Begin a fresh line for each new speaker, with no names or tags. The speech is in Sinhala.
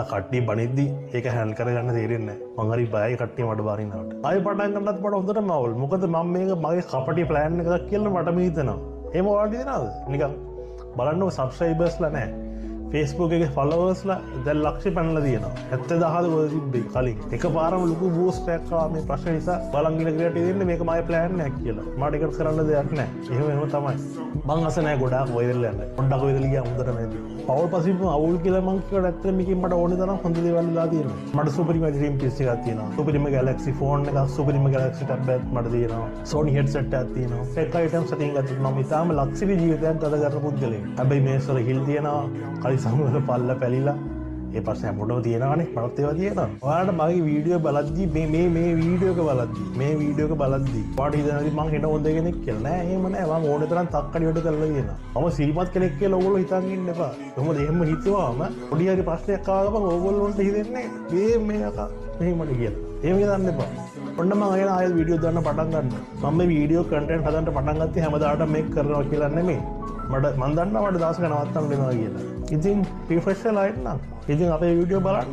මට කට්ටිය බනිද්දි ඒක හැන්ඩල් කරගන්න තේරෙන්නේ නැහැ. මං හරි බයයි කට්ටිය මට බාරිනවට. ආයෙ පටන් ගන්නත් මට හොඳට මවුල්. මොකද මම මේක මගේ කපටි ප්ලෑන් එකක් කියලා මට හිතෙනවා. එහෙම ඔයාලට හිතනවද? නිකන් බලන්නකො සබ්ස්ක්‍රයිබර්ස්ලා නැහැ. Facebook එකේ followers ලා දැන් ලක්ෂ පැනලා තියෙනවා. 70000 වල තිබ්බේ කලින්. එකපාරම ලොකු බූස්ට් එකක් ආවා මේ ප්‍රශ්න නිසා. බලන් ඉන්න ක්‍රියේට් දෙන්නේ මේක මගේ ප්ලෑන් එකක් කියලා. මට ඒක කරන්න දෙයක් නැහැ. එහෙම තමයි. මං අස නැහැ ගොඩාක් වෛරල් යන්න. පොඩ්ඩක් වෛරල් ගියා හොඳට නැති. පවුල් පසිප්පු අවුල් කියලා මං කියවට ඇත්තට මේකෙන් මට ඕනේ තරම් හොඳ දේවල් වෙලා තියෙනවා. මට සුපරිම ඩ්‍රීම් පීස් එකක් තියෙනවා. සුපරිම ගැලැක්සි ෆෝන් එකක්, සුපරිම ගැලැක්සි ටැබ් එකක් මට තියෙනවා. Sony headset එකක් තියෙනවා. ඒක අයිටම්ස් අතින් ගත්තොත් මම ඉතාලම ලක්ෂරි ජීවිතයක් ගත කරන පුද්ගලයෙක්. හැබැයි මේ සොර හිල් තියෙනවා. කලි සමුවල පල්ල පැලිලා ඒ ප්‍රශ්නේ හැමෝටම තියෙනවානේ. මටත් ඒවා තියෙනවා. ඔයාලට මගේ වීඩියෝ බලද්දි මේ වීඩියෝ එක බලද්දි ඔයාලට හිතනවාද මං හෙන හොඳ කෙනෙක් කියලා? නෑ එහෙම නෑ. මම ඕනේ තරම් තක්කඩි වැඩ කරලා තියෙනවා. මම සිල්පත් කෙනෙක් කියලා ඕගොල්ලෝ හිතන් ඉන්න එපා. කොහොමද එහෙම හිතුවාම පොඩි හරි ප්‍රශ්නයක් ආවම ඕගොල්ලොන්ට හිතෙන්නේ මේක මෙහෙමද කියලා. එහෙම හිතන්න එපා. ඔන්න මම ආයෙත් වීඩියෝ දාන්න පටන් ගන්නවා. මම මේ වීඩියෝ කන්ටෙන්ට් හදන්න පටන් ගත්තේ හැමදාටම මේක කරනවා කියලා නෙමෙයි. මම දන්නවා මට දවසක නවත්තන්න වෙනවා කියලා. ඉතින් රිෆ්‍රෙෂ් වෙලා ඉන්න. ඉතින් අපේ වීඩියෝ බලන්න